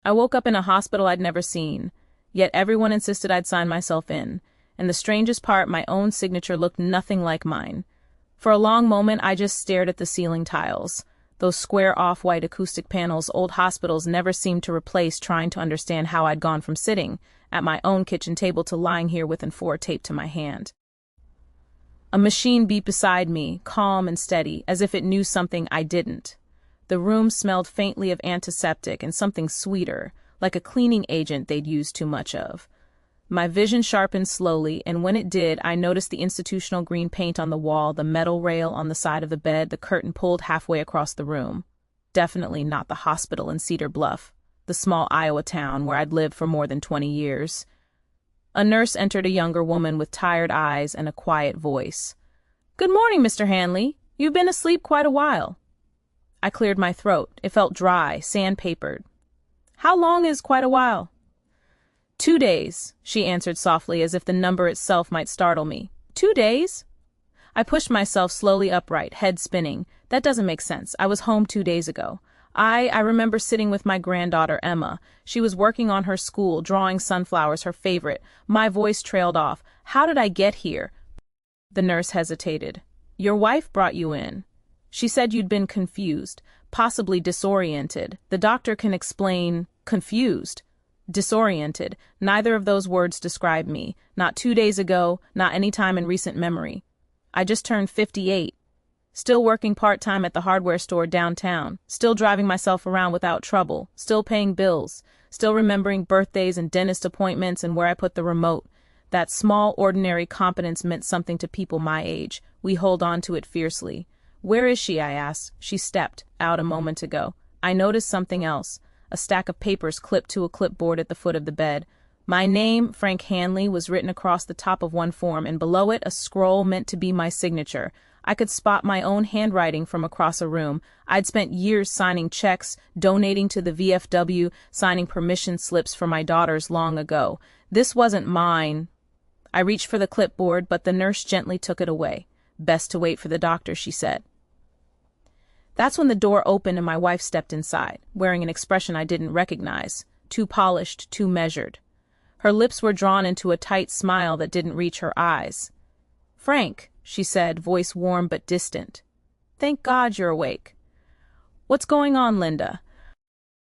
I woke up in a hospital I'd never seen, yet everyone insisted I'd sign myself in, and the strangest part, my own signature looked nothing like mine. For a long moment, I just stared at the ceiling tiles. Those square off-white acoustic panels old hospitals never seemed to replace, trying to understand how I'd gone from sitting at my own kitchen table to lying here with N4 taped to my hand. A machine beat beside me, calm and steady, as if it knew something I didn't. The room smelled faintly of antiseptic and something sweeter, like a cleaning agent they'd used too much of. My vision sharpened slowly, and when it did, I noticed the institutional green paint on the wall, the metal rail on the side of the bed, the curtain pulled halfway across the room. Definitely not the hospital in Cedar Bluff, the small Iowa town where I'd lived for more than 20 years. A nurse entered, a younger woman with tired eyes and a quiet voice. "Good morning, Mr. Hanley. You've been asleep quite a while." I cleared my throat. It felt dry, sandpapered. "How long is quite a while?" 2 days, she answered softly, as if the number itself might startle me. 2 days? I pushed myself slowly upright, head spinning. That doesn't make sense. I was home 2 days ago. I remember sitting with my granddaughter, Emma. She was working on her school, drawing sunflowers, her favorite. My voice trailed off. How did I get here? The nurse hesitated. "Your wife brought you in. She said you'd been confused, possibly disoriented. The doctor can explain." Confused? Disoriented. Neither of those words describe me. Not 2 days ago, not any time in recent memory. I just turned 58. Still working part-time at the hardware store downtown. Still driving myself around without trouble. Still paying bills. Still remembering birthdays and dentist appointments and where I put the remote. That small, ordinary competence meant something to people my age. We hold on to it fiercely. "Where is she?" I asked. She stepped out a moment ago. I noticed something else. A stack of papers clipped to a clipboard at the foot of the bed. My name, Frank Hanley, was written across the top of one form, and below it a scroll meant to be my signature. I could spot my own handwriting from across a room. I'd spent years signing checks, donating to the VFW, signing permission slips for my daughters long ago. This wasn't mine. I reached for the clipboard, but the nurse gently took it away. "Best to wait for the doctor," she said. That's when the door opened and my wife stepped inside, wearing an expression I didn't recognize, too polished, too measured. Her lips were drawn into a tight smile that didn't reach her eyes. "Frank," she said, voice warm but distant. "Thank God you're awake." "What's going on, Linda?"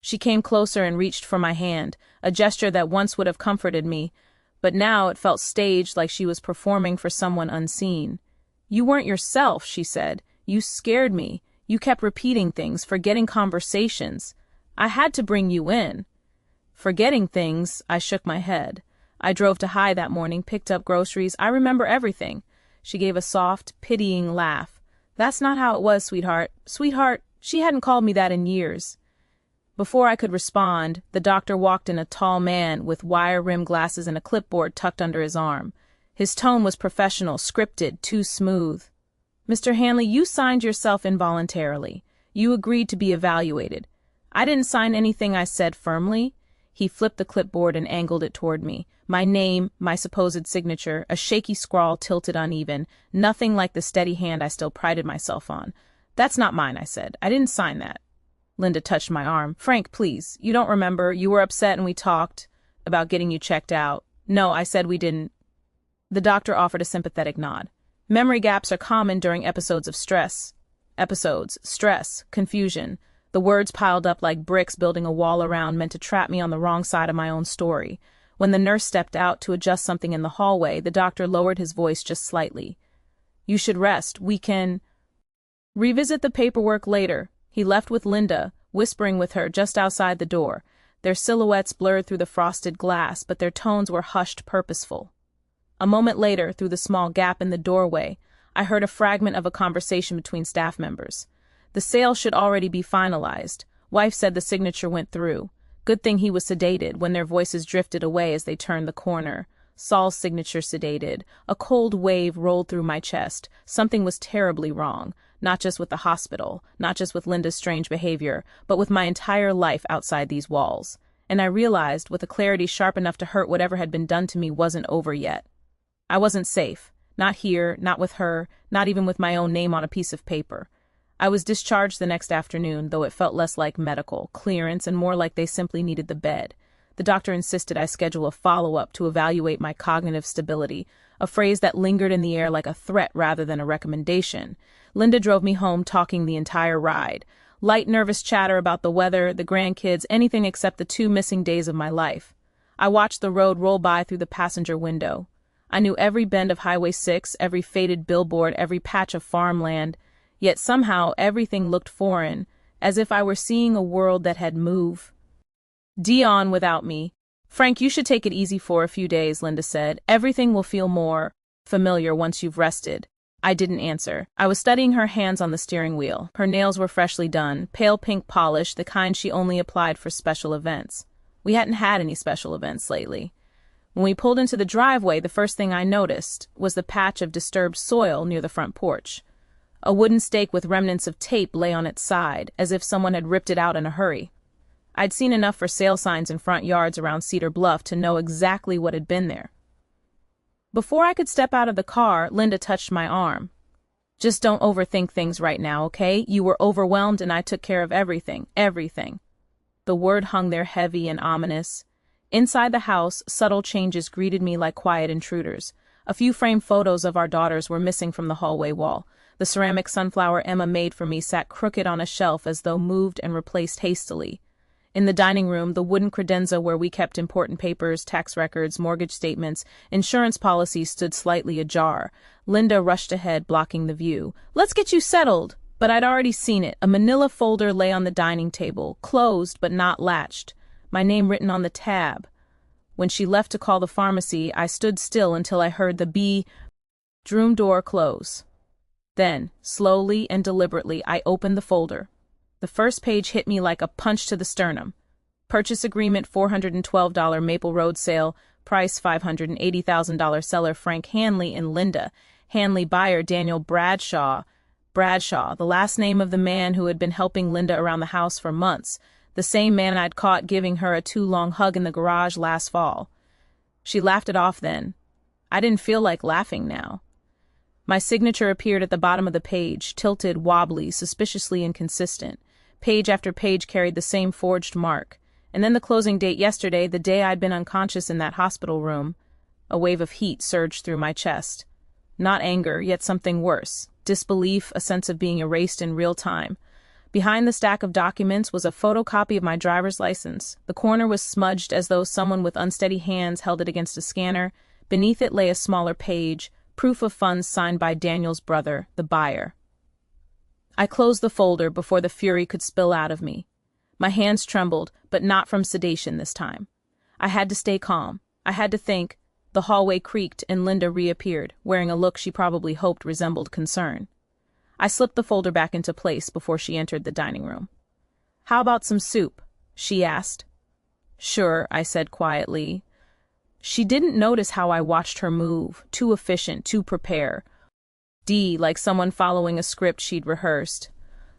She came closer and reached for my hand, a gesture that once would have comforted me, but now it felt staged, like she was performing for someone unseen. "You weren't yourself," she said. "You scared me. You kept repeating things, forgetting conversations. I had to bring you in." "Forgetting things?" I shook my head. "I drove to High that morning, picked up groceries. I remember everything." She gave a soft, pitying laugh. "That's not how it was, sweetheart." Sweetheart, she hadn't called me that in years. Before I could respond, the doctor walked in, a tall man with wire-rimmed glasses and a clipboard tucked under his arm. His tone was professional, scripted, too smooth. "Mr. Hanley, you signed yourself involuntarily. You agreed to be evaluated." "I didn't sign anything," I said firmly. He flipped the clipboard and angled it toward me. My name, my supposed signature, a shaky scrawl tilted uneven, nothing like the steady hand I still prided myself on. "That's not mine," I said. "I didn't sign that." Linda touched my arm. "Frank, please. You don't remember. You were upset and we talked about getting you checked out." "No," I said, "we didn't." The doctor offered a sympathetic nod. "Memory gaps are common during episodes of stress." Stress, confusion. The words piled up like bricks, building a wall around, meant to trap me on the wrong side of my own story. When the nurse stepped out to adjust something in the hallway, the doctor lowered his voice just slightly. "You should rest. We can revisit the paperwork later." He left with Linda, whispering with her just outside the door. Their silhouettes blurred through the frosted glass, but their tones were hushed, purposeful. A moment later, through the small gap in the doorway, I heard a fragment of a conversation between staff members. "The sale should already be finalized. Wife said the signature went through. Good thing he was sedated," when their voices drifted away as they turned the corner. Saul's signature sedated. A cold wave rolled through my chest. Something was terribly wrong. Not just with the hospital, not just with Linda's strange behavior, but with my entire life outside these walls. And I realized, with a clarity sharp enough to hurt whatever had been done to me, wasn't over yet. I wasn't safe. Not here, not with her, not even with my own name on a piece of paper. I was discharged the next afternoon, though it felt less like medical clearance and more like they simply needed the bed. The doctor insisted I schedule a follow-up to evaluate my cognitive stability, a phrase that lingered in the air like a threat rather than a recommendation. Linda drove me home talking the entire ride. Light nervous chatter about the weather, the grandkids, anything except the 2 missing days of my life. I watched the road roll by through the passenger window. I knew every bend of Highway 6, every faded billboard, every patch of farmland, yet somehow everything looked foreign, as if I were seeing a world that had moved. Dion without me. Frank, you should take it easy for a few days, Linda said. Everything will feel more familiar once you've rested. I didn't answer. I was studying her hands on the steering wheel. Her nails were freshly done, pale pink polish, the kind she only applied for special events. We hadn't had any special events lately. When we pulled into the driveway, the first thing I noticed was the patch of disturbed soil near the front porch. A wooden stake with remnants of tape lay on its side, as if someone had ripped it out in a hurry. I'd seen enough for sale signs in front yards around Cedar Bluff to know exactly what had been there. Before I could step out of the car, Linda touched my arm. Just don't overthink things right now, okay? You were overwhelmed and I took care of everything. Everything. The word hung there heavy and ominous. Inside the house, subtle changes greeted me like quiet intruders. A few framed photos of our daughters were missing from the hallway wall. The ceramic sunflower Emma made for me sat crooked on a shelf as though moved and replaced hastily. In the dining room, the wooden credenza where we kept important papers, tax records, mortgage statements, insurance policies stood slightly ajar. Linda rushed ahead, blocking the view. "Let's get you settled!" But I'd already seen it. A manila folder lay on the dining table, closed but not latched, my name written on the tab. When she left to call the pharmacy, I stood still until I heard the bedroom door close. Then, slowly and deliberately, I opened the folder. The first page hit me like a punch to the sternum. Purchase agreement $412 Maple Road sale, price $580,000 seller Frank Hanley and Linda. Hanley buyer Daniel Bradshaw. Bradshaw, the last name of the man who had been helping Linda around the house for months. The same man I'd caught giving her a too long hug in the garage last fall. She laughed it off then. I didn't feel like laughing now. My signature appeared at the bottom of the page, tilted, wobbly, suspiciously inconsistent. Page after page carried the same forged mark. And then the closing date yesterday, the day I'd been unconscious in that hospital room. A wave of heat surged through my chest. Not anger, yet something worse. Disbelief, a sense of being erased in real time. Behind the stack of documents was a photocopy of my driver's license. The corner was smudged as though someone with unsteady hands held it against a scanner. Beneath it lay a smaller page, proof of funds signed by Daniel's brother, the buyer. I closed the folder before the fury could spill out of me. My hands trembled, but not from sedation this time. I had to stay calm. I had to think. The hallway creaked and Linda reappeared, wearing a look she probably hoped resembled concern. I slipped the folder back into place before she entered the dining room. "How about some soup?" she asked. "Sure," I said quietly. She didn't notice how I watched her move, too efficient, too prepared. Like someone following a script she'd rehearsed.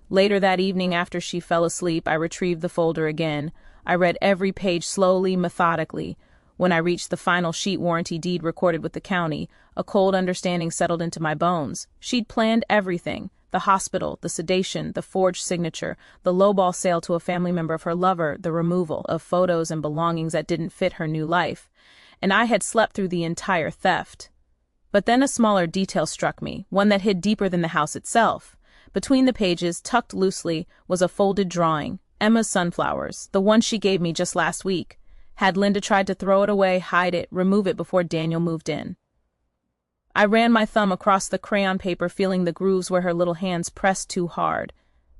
Later that evening after she fell asleep, I retrieved the folder again. I read every page slowly, methodically. When I reached the final sheet warranty deed recorded with the county, a cold understanding settled into my bones. She'd planned everything. The hospital, the sedation, the forged signature, the lowball sale to a family member of her lover, the removal of photos and belongings that didn't fit her new life. And I had slept through the entire theft. But then a smaller detail struck me, one that hid deeper than the house itself. Between the pages, tucked loosely, was a folded drawing, Emma's sunflowers, the one she gave me just last week. Had Linda tried to throw it away, hide it, remove it before Daniel moved in? I ran my thumb across the crayon paper, feeling the grooves where her little hands pressed too hard.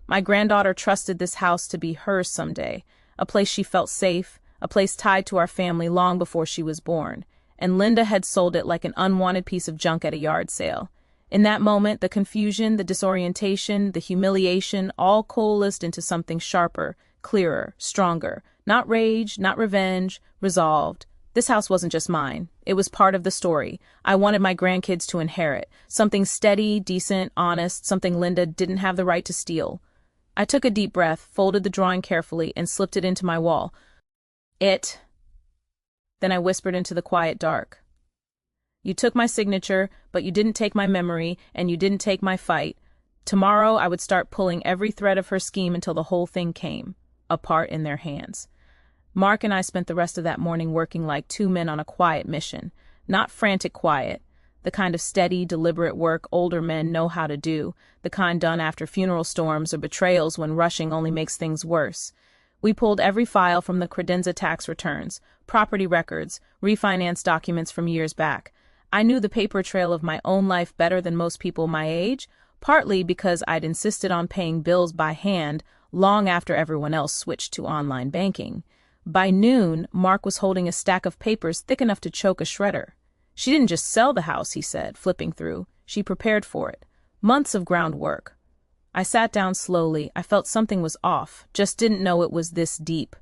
My granddaughter trusted this house to be hers someday, a place she felt safe, a place tied to our family long before she was born. And Linda had sold it like an unwanted piece of junk at a yard sale. In that moment, the confusion, the disorientation, the humiliation all coalesced into something sharper, clearer, stronger. Not rage, not revenge, resolved. This house wasn't just mine. It was part of the story. I wanted my grandkids to inherit. Something steady, decent, honest, something Linda didn't have the right to steal. I took a deep breath, folded the drawing carefully, and slipped it into my wall. Then I whispered into the quiet dark. "You took my signature, but you didn't take my memory, and you didn't take my fight. Tomorrow I would start pulling every thread of her scheme until the whole thing came apart in their hands. Mark and I spent the rest of that morning working like two men on a quiet mission. Not frantic quiet, the kind of steady, deliberate work older men know how to do, the kind done after funeral storms or betrayals when rushing only makes things worse. We pulled every file from the credenza tax returns, property records, refinance documents from years back. I knew the paper trail of my own life better than most people my age, partly because I'd insisted on paying bills by hand long after everyone else switched to online banking. By noon, Mark was holding a stack of papers thick enough to choke a shredder. She didn't just sell the house, he said, flipping through. She prepared for it. Months of groundwork. I sat down slowly. I felt something was off, just didn't know it was this deep.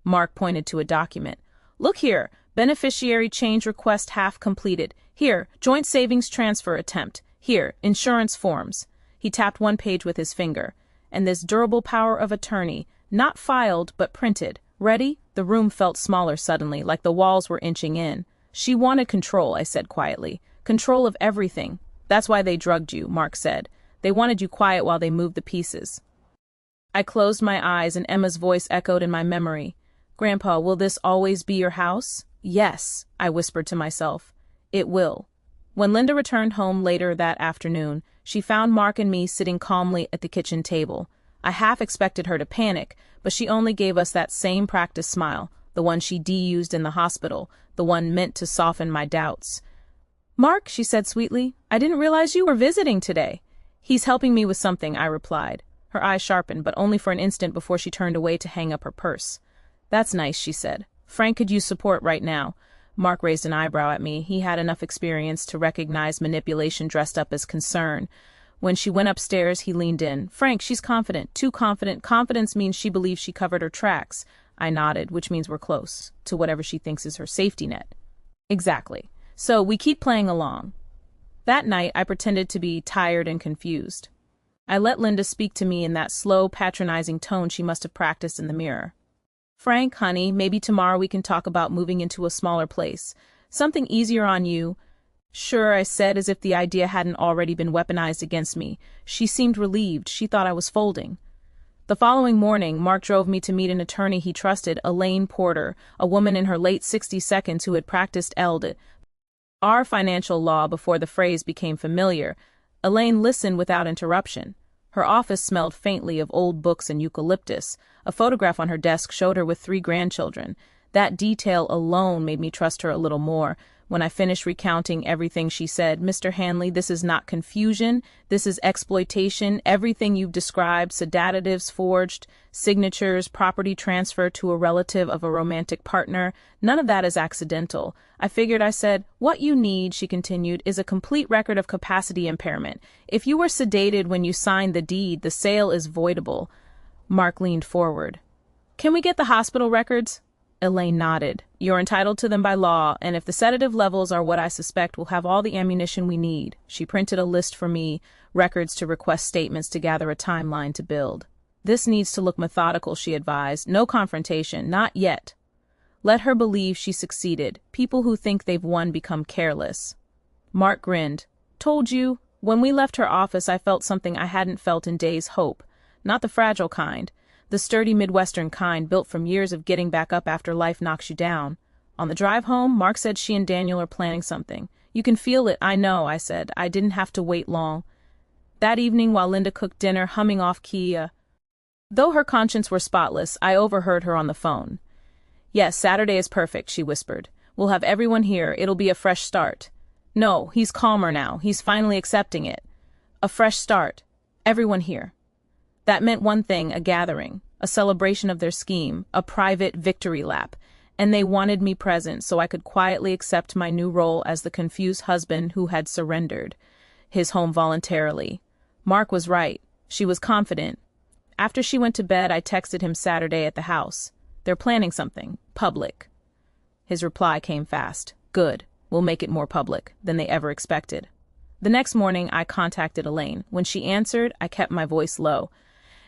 Mark pointed to a document. Look here, beneficiary change request half completed. Here, joint savings transfer attempt. Here, insurance forms. He tapped one page with his finger. And this durable power of attorney, not filed but printed. Ready? The room felt smaller suddenly, like the walls were inching in. She wanted control, I said quietly. Control of everything. That's why they drugged you, Mark said. They wanted you quiet while they moved the pieces. I closed my eyes and Emma's voice echoed in my memory. Grandpa, will this always be your house? Yes, I whispered to myself. It will. When Linda returned home later that afternoon, she found Mark and me sitting calmly at the kitchen table. I half expected her to panic, but she only gave us that same practice smile, the one she de-used in the hospital, the one meant to soften my doubts. Mark, she said sweetly, I didn't realize you were visiting today. He's helping me with something, I replied. Her eyes sharpened, but only for an instant before she turned away to hang up her purse. That's nice, she said. Frank could use support right now. Mark raised an eyebrow at me. He had enough experience to recognize manipulation dressed up as concern. When she went upstairs, he leaned in. Frank, she's confident. Too confident. Confidence means she believes she covered her tracks. I nodded, which means we're close to whatever she thinks is her safety net. Exactly. So we keep playing along. That night, I pretended to be tired and confused. I let Linda speak to me in that slow, patronizing tone she must have practiced in the mirror. Frank, honey, maybe tomorrow we can talk about moving into a smaller place. Something easier on you. Sure, I said, as if the idea hadn't already been weaponized against me. She seemed relieved. She thought I was folding. The following morning, Mark drove me to meet an attorney he trusted, Elaine Porter, a woman in her late 60s who had practiced our financial law before the phrase became familiar. Elaine listened without interruption. Her office smelled faintly of old books and eucalyptus. A photograph on her desk showed her with 3 grandchildren. That detail alone made me trust her a little more. When I finished recounting everything she said, Mr. Hanley, this is not confusion, this is exploitation. Everything you've described, sedatives forged, signatures, property transfer to a relative of a romantic partner, none of that is accidental. I figured, I said. What you need, she continued, is a complete record of capacity impairment. If you were sedated when you signed the deed, the sale is voidable. Mark leaned forward. Can we get the hospital records? Elaine nodded. You're entitled to them by law, and if the sedative levels are what I suspect, we'll have all the ammunition we need. She printed a list for me, records to request statements to gather a timeline to build. This needs to look methodical, she advised. No confrontation, not yet. Let her believe she succeeded. People who think they've won become careless. Mark grinned. Told you. When we left her office, I felt something I hadn't felt in days. Hope. Not the fragile kind. The sturdy Midwestern kind built from years of getting back up after life knocks you down. On the drive home, Mark said she and Daniel are planning something. You can feel it, I know, I said. I didn't have to wait long. That evening, while Linda cooked dinner, humming off key, though her conscience were spotless, I overheard her on the phone. Yes, Saturday is perfect, she whispered. We'll have everyone here. It'll be a fresh start. No, he's calmer now. He's finally accepting it. A fresh start. Everyone here. That meant one thing, a gathering, a celebration of their scheme, a private victory lap, and they wanted me present so I could quietly accept my new role as the confused husband who had surrendered his home voluntarily. Mark was right. She was confident. After she went to bed, I texted him Saturday at the house. They're planning something. Public. His reply came fast. Good. We'll make it more public than they ever expected. The next morning, I contacted Elaine. When she answered, I kept my voice low.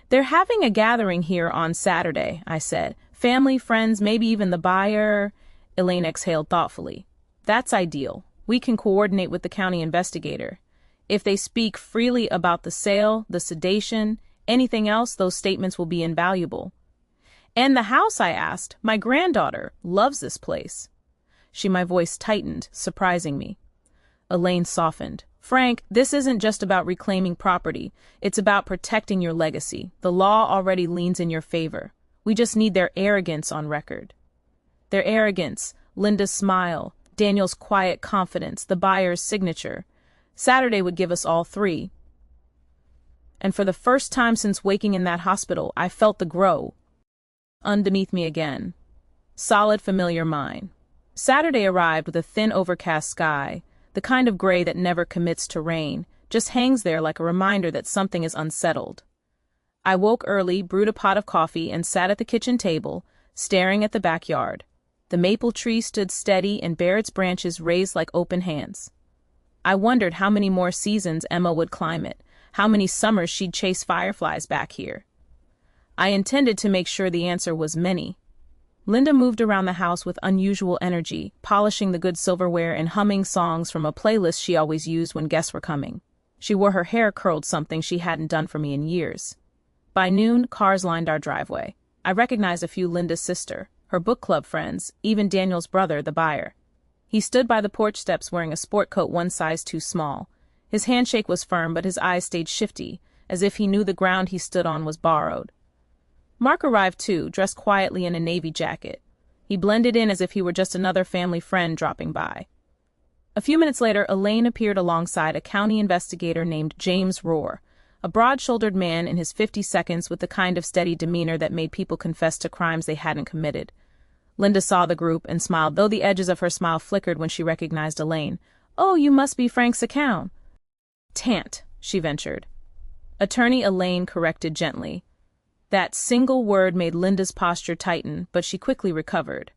They're having a gathering here on Saturday, I said. Family, friends, maybe even the buyer. Elaine exhaled thoughtfully. That's ideal. We can coordinate with the county investigator. If they speak freely about the sale, the sedation, anything else, those statements will be invaluable. And the house, I asked. My granddaughter loves this place. My voice tightened, surprising me. Elaine softened. Frank, this isn't just about reclaiming property. It's about protecting your legacy. The law already leans in your favor. We just need their arrogance on record. Their arrogance, Linda's smile, Daniel's quiet confidence, the buyer's signature. Saturday would give us all three. And for the first time since waking in that hospital, I felt the glow underneath me again. Solid, familiar mine. Saturday arrived with a thin, overcast sky, the kind of gray that never commits to rain, just hangs there like a reminder that something is unsettled. I woke early, brewed a pot of coffee, and sat at the kitchen table, staring at the backyard. The maple tree stood steady and bare its branches raised like open hands. I wondered how many more seasons Emma would climb it, how many summers she'd chase fireflies back here. I intended to make sure the answer was many. Linda moved around the house with unusual energy, polishing the good silverware and humming songs from a playlist she always used when guests were coming. She wore her hair curled, something she hadn't done for me in years. By noon, cars lined our driveway. I recognized a few Linda's sister, her book club friends, even Daniel's brother, the buyer. He stood by the porch steps wearing a sport coat one size too small. His handshake was firm, but his eyes stayed shifty, as if he knew the ground he stood on was borrowed. Mark arrived too, dressed quietly in a navy jacket. He blended in as if he were just another family friend dropping by. A few minutes later, Elaine appeared alongside a county investigator named James Rohr, a broad-shouldered man in his 50s with the kind of steady demeanor that made people confess to crimes they hadn't committed. Linda saw the group and smiled, though the edges of her smile flickered when she recognized Elaine. "Oh, you must be Frank's account." "Tant," she ventured. Attorney Elaine corrected gently. That single word made Linda's posture tighten, but she quickly recovered.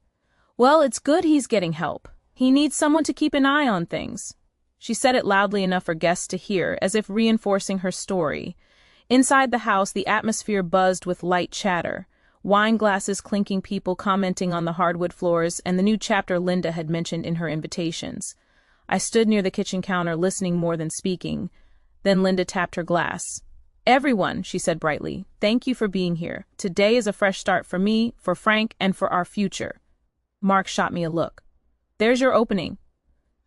"Well, it's good he's getting help. He needs someone to keep an eye on things." She said it loudly enough for guests to hear, as if reinforcing her story. Inside the house, the atmosphere buzzed with light chatter. Wine glasses clinking, people commenting on the hardwood floors, and the new chapter Linda had mentioned in her invitations. I stood near the kitchen counter, listening more than speaking. Then Linda tapped her glass. "Everyone," she said brightly, "thank you for being here. Today is a fresh start for me, for Frank, and for our future." Mark shot me a look. "There's your opening."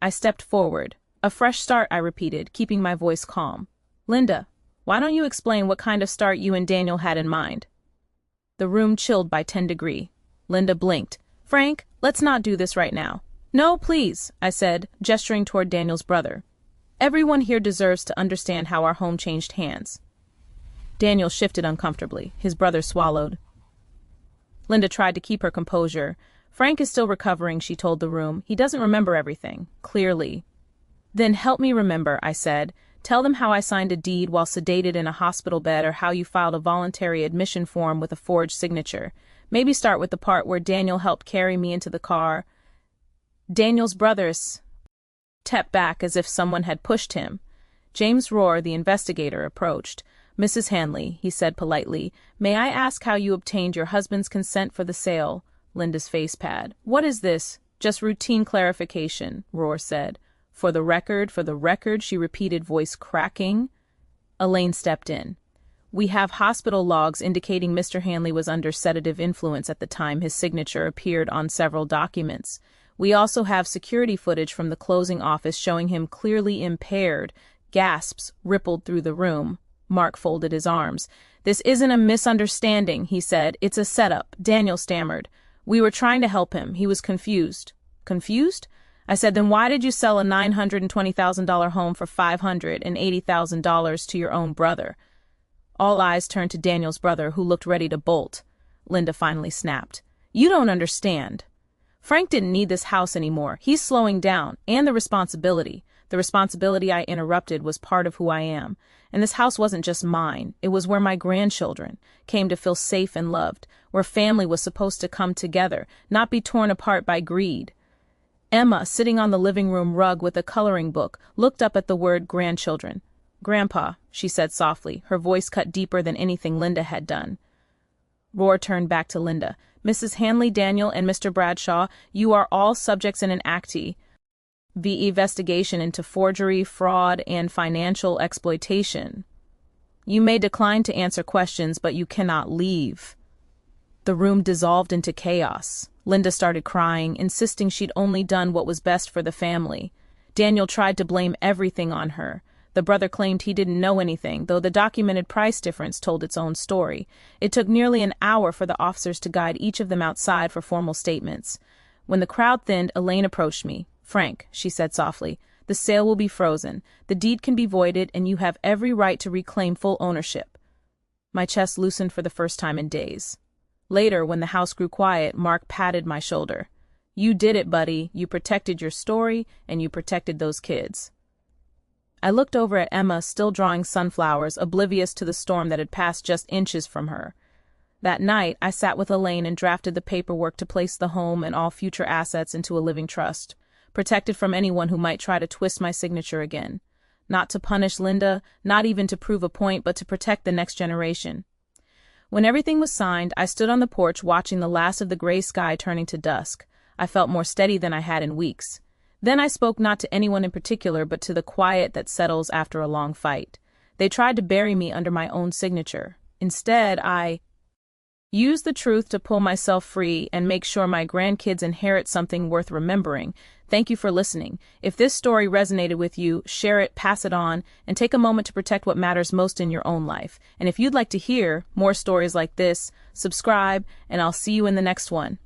I stepped forward. "A fresh start," I repeated, keeping my voice calm. "Linda, why don't you explain what kind of start you and Daniel had in mind?" The room chilled by 10 degrees. Linda blinked. "Frank, let's not do this right now." "No, please," I said, gesturing toward Daniel's brother. "Everyone here deserves to understand how our home changed hands." Daniel shifted uncomfortably. His brother swallowed. Linda tried to keep her composure. "Frank is still recovering," she told the room. "He doesn't remember everything, clearly." "Then help me remember," I said. "Tell them how I signed a deed while sedated in a hospital bed, or how you filed a voluntary admission form with a forged signature. Maybe start with the part where Daniel helped carry me into the car." Daniel's brother stepped back as if someone had pushed him. James Rohr, the investigator, approached. "Mrs. Hanley," he said politely, "may I ask how you obtained your husband's consent for the sale?" Linda's face paled. "What is this?" "Just routine clarification," Rohr said. For the record," she repeated, voice cracking. Elaine stepped in. "We have hospital logs indicating Mr. Hanley was under sedative influence at the time his signature appeared on several documents. We also have security footage from the closing office showing him clearly impaired." Gasps rippled through the room. Mark folded his arms. "This isn't a misunderstanding," he said. "It's a setup," Daniel stammered. "We were trying to help him. He was confused." "Confused?" I said, "Then why did you sell a $920,000 home for $580,000 to your own brother?" All eyes turned to Daniel's brother, who looked ready to bolt. Linda finally snapped. "You don't understand. Frank didn't need this house anymore. He's slowing down, and the responsibility. The responsibility," I interrupted, "was part of who I am. And this house wasn't just mine. It was where my grandchildren came to feel safe and loved, where family was supposed to come together, not be torn apart by greed." Emma, sitting on the living room rug with a coloring book, looked up at the word grandchildren. "Grandpa," she said softly, her voice cut deeper than anything Linda had done. Rohr turned back to Linda. "Mrs. Hanley, Daniel, and Mr. Bradshaw, you are all subjects in an acte. the investigation into forgery, fraud, and financial exploitation. You may decline to answer questions, but you cannot leave. The room dissolved into chaos. Linda started crying, insisting she'd only done what was best for the family. Daniel tried to blame everything on her. The brother claimed he didn't know anything, though the documented price difference told its own story. It took nearly an hour for the officers to guide each of them outside for formal statements. When the crowd thinned, Elaine approached me. "Frank," she said softly, "the sale will be frozen. The deed can be voided, and you have every right to reclaim full ownership." My chest loosened for the first time in days. Later, when the house grew quiet, Mark patted my shoulder. "You did it, buddy. You protected your story, and you protected those kids." I looked over at Emma, still drawing sunflowers, oblivious to the storm that had passed just inches from her. That night, I sat with Elaine and drafted the paperwork to place the home and all future assets into a living trust, protected from anyone who might try to twist my signature again. Not to punish Linda, not even to prove a point, but to protect the next generation. When everything was signed, I stood on the porch watching the last of the gray sky turning to dusk. I felt more steady than I had in weeks. Then I spoke not to anyone in particular, but to the quiet that settles after a long fight. They tried to bury me under my own signature. Instead, I used the truth to pull myself free and make sure my grandkids inherit something worth remembering. Thank you for listening. If this story resonated with you, share it, pass it on, and take a moment to protect what matters most in your own life. And if you'd like to hear more stories like this, subscribe, and I'll see you in the next one.